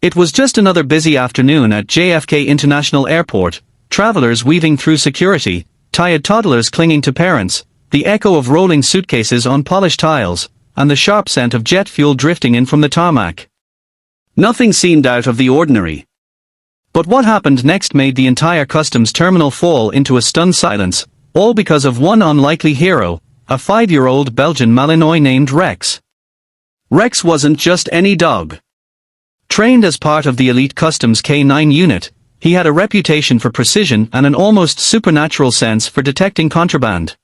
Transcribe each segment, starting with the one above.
It was just another busy afternoon at JFK International Airport, travelers weaving through security, tired toddlers clinging to parents, the echo of rolling suitcases on polished tiles, and the sharp scent of jet fuel drifting in from the tarmac. Nothing seemed out of the ordinary. But what happened next made the entire customs terminal fall into a stunned silence, all because of one unlikely hero, a 5-year-old Belgian Malinois named Rex. Rex wasn't just any dog. Trained as part of the elite Customs K9 unit, he had a reputation for precision and an almost supernatural sense for detecting contraband.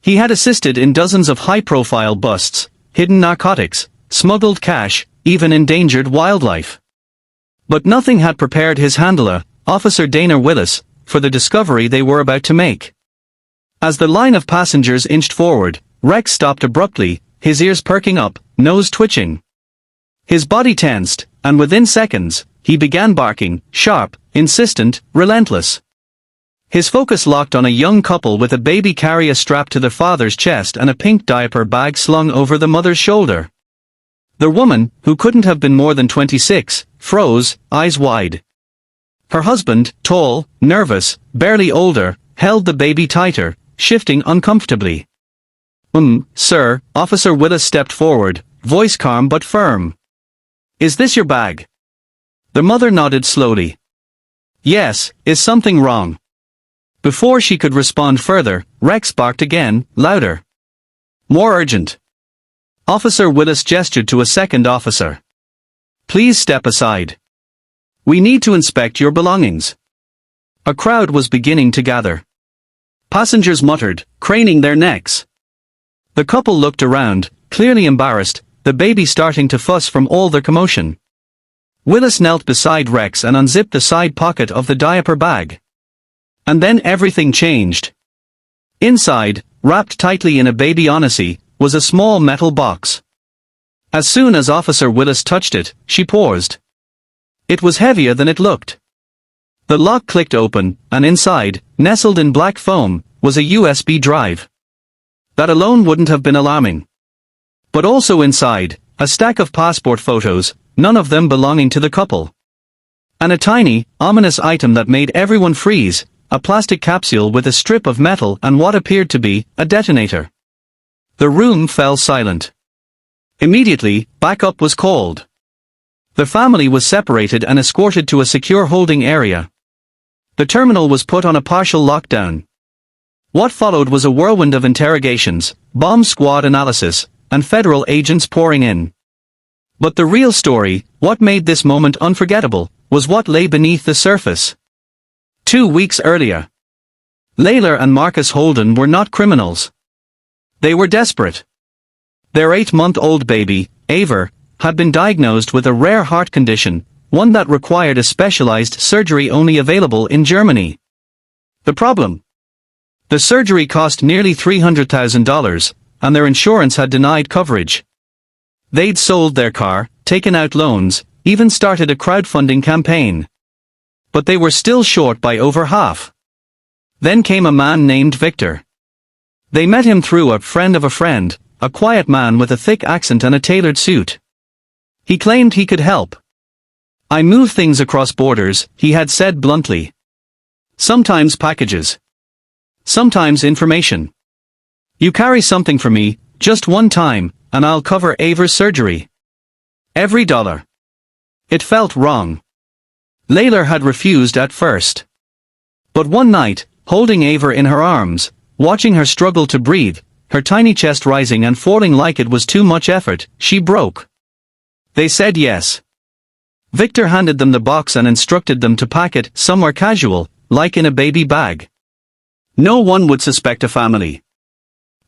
He had assisted in dozens of high-profile busts, hidden narcotics, smuggled cash, even endangered wildlife. But nothing had prepared his handler, Officer Dana Willis, for the discovery they were about to make. As the line of passengers inched forward, Rex stopped abruptly, his ears perking up, nose twitching. His body tensed, and within seconds, he began barking, sharp, insistent, relentless. His focus locked on a young couple with a baby carrier strapped to their father's chest and a pink diaper bag slung over the mother's shoulder. The woman, who couldn't have been more than 26, froze, eyes wide. Her husband, tall, nervous, barely older, held the baby tighter, shifting uncomfortably. Sir," Officer Willis stepped forward, voice calm but firm. "Is this your bag?" The mother nodded slowly. "Yes, is something wrong?" Before she could respond further, Rex barked again, louder. More urgent. Officer Willis gestured to a second officer. "Please step aside. We need to inspect your belongings." A crowd was beginning to gather. Passengers muttered, craning their necks. The couple looked around, clearly embarrassed, the baby starting to fuss from all the commotion. Willis knelt beside Rex and unzipped the side pocket of the diaper bag. And then everything changed. Inside, wrapped tightly in a baby onesie, was a small metal box. As soon as Officer Willis touched it, she paused. It was heavier than it looked. The lock clicked open, and inside, nestled in black foam, was a USB drive. That alone wouldn't have been alarming. But also inside, a stack of passport photos, none of them belonging to the couple. And a tiny, ominous item that made everyone freeze, a plastic capsule with a strip of metal and what appeared to be a detonator. The room fell silent. Immediately, backup was called. The family was separated and escorted to a secure holding area. The terminal was put on a partial lockdown. What followed was a whirlwind of interrogations, bomb squad analysis, and federal agents pouring in. But the real story, what made this moment unforgettable, was what lay beneath the surface. 2 weeks earlier. Layla and Marcus Holden were not criminals. They were desperate. Their 8-month-old baby, Aver, had been diagnosed with a rare heart condition, one that required a specialized surgery only available in Germany. The problem? The surgery cost nearly $300,000, and their insurance had denied coverage. They'd sold their car, taken out loans, even started a crowdfunding campaign. But they were still short by over half. Then came a man named Victor. They met him through a friend of a friend, a quiet man with a thick accent and a tailored suit. He claimed he could help. "I move things across borders," he had said bluntly. "Sometimes packages. Sometimes information. You carry something for me, just one time, and I'll cover Aver's surgery. Every dollar." It felt wrong. Layla had refused at first. But one night, holding Aver in her arms, watching her struggle to breathe, her tiny chest rising and falling like it was too much effort, she broke. They said yes. Victor handed them the box and instructed them to pack it somewhere casual, like in a baby bag. No one would suspect a family.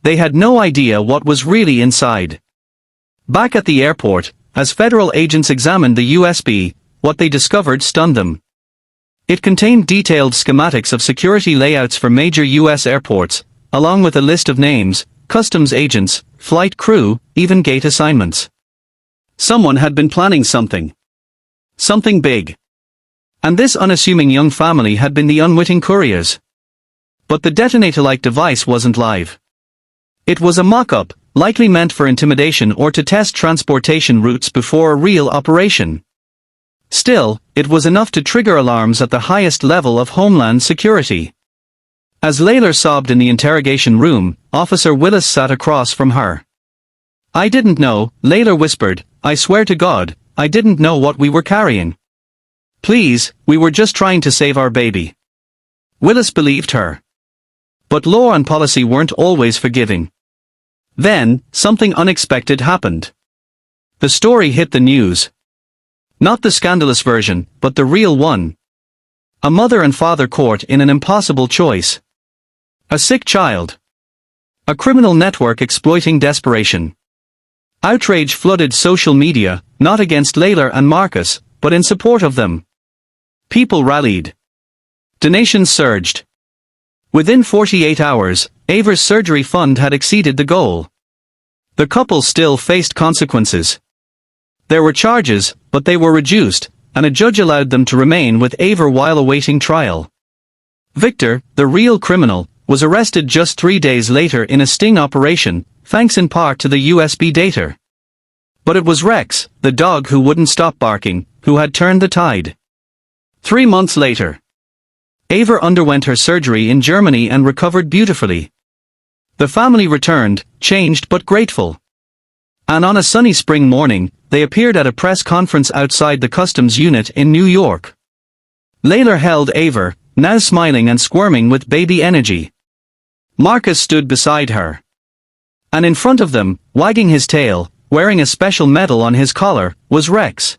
They had no idea what was really inside. Back at the airport, as federal agents examined the USB, what they discovered stunned them. It contained detailed schematics of security layouts for major U.S. airports, along with a list of names, customs agents, flight crew, even gate assignments. Someone had been planning something. Something big. And this unassuming young family had been the unwitting couriers. But the detonator-like device wasn't live. It was a mock-up, likely meant for intimidation or to test transportation routes before a real operation. Still, it was enough to trigger alarms at the highest level of Homeland Security. As Layla sobbed in the interrogation room, Officer Willis sat across from her. "I didn't know," Layla whispered. "I swear to God, I didn't know what we were carrying. Please, we were just trying to save our baby." Willis believed her. But law and policy weren't always forgiving. Then, something unexpected happened. The story hit the news. Not the scandalous version, but the real one. A mother and father caught in an impossible choice. A sick child. A criminal network exploiting desperation. Outrage flooded social media, not against Layla and Marcus, but in support of them. People rallied. Donations surged. Within 48 hours, Ava's surgery fund had exceeded the goal. The couple still faced consequences. There were charges, but they were reduced, and a judge allowed them to remain with Ava while awaiting trial. Victor, the real criminal, was arrested just 3 days later in a sting operation, thanks in part to the USB data. But it was Rex, the dog who wouldn't stop barking, who had turned the tide. 3 months later, Ava underwent her surgery in Germany and recovered beautifully. The family returned, changed but grateful. And on a sunny spring morning, they appeared at a press conference outside the customs unit in New York. Layla held Ava, now smiling and squirming with baby energy. Marcus stood beside her. And in front of them, wagging his tail, wearing a special medal on his collar, was Rex.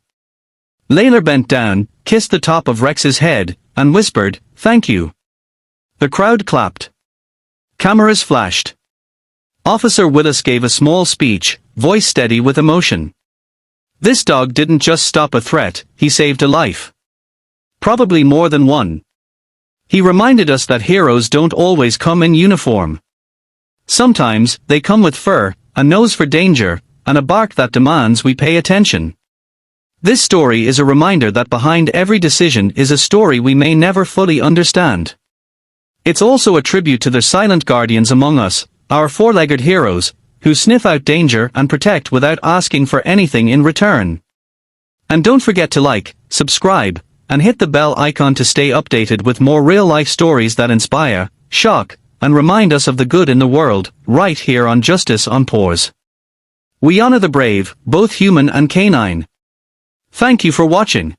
Layla bent down, kissed the top of Rex's head, and whispered, "Thank you." The crowd clapped. Cameras flashed. Officer Willis gave a small speech, voice steady with emotion. This dog didn't just stop a threat, he saved a life. Probably more than one. He reminded us that heroes don't always come in uniform. Sometimes, they come with fur, a nose for danger, and a bark that demands we pay attention. This story is a reminder that behind every decision is a story we may never fully understand. It's also a tribute to the silent guardians among us, our four-legged heroes, who sniff out danger and protect without asking for anything in return. And don't forget to like, subscribe, and hit the bell icon to stay updated with more real-life stories that inspire, shock, and remind us of the good in the world, right here on Justice on Pause. We honor the brave, both human and canine. Thank you for watching.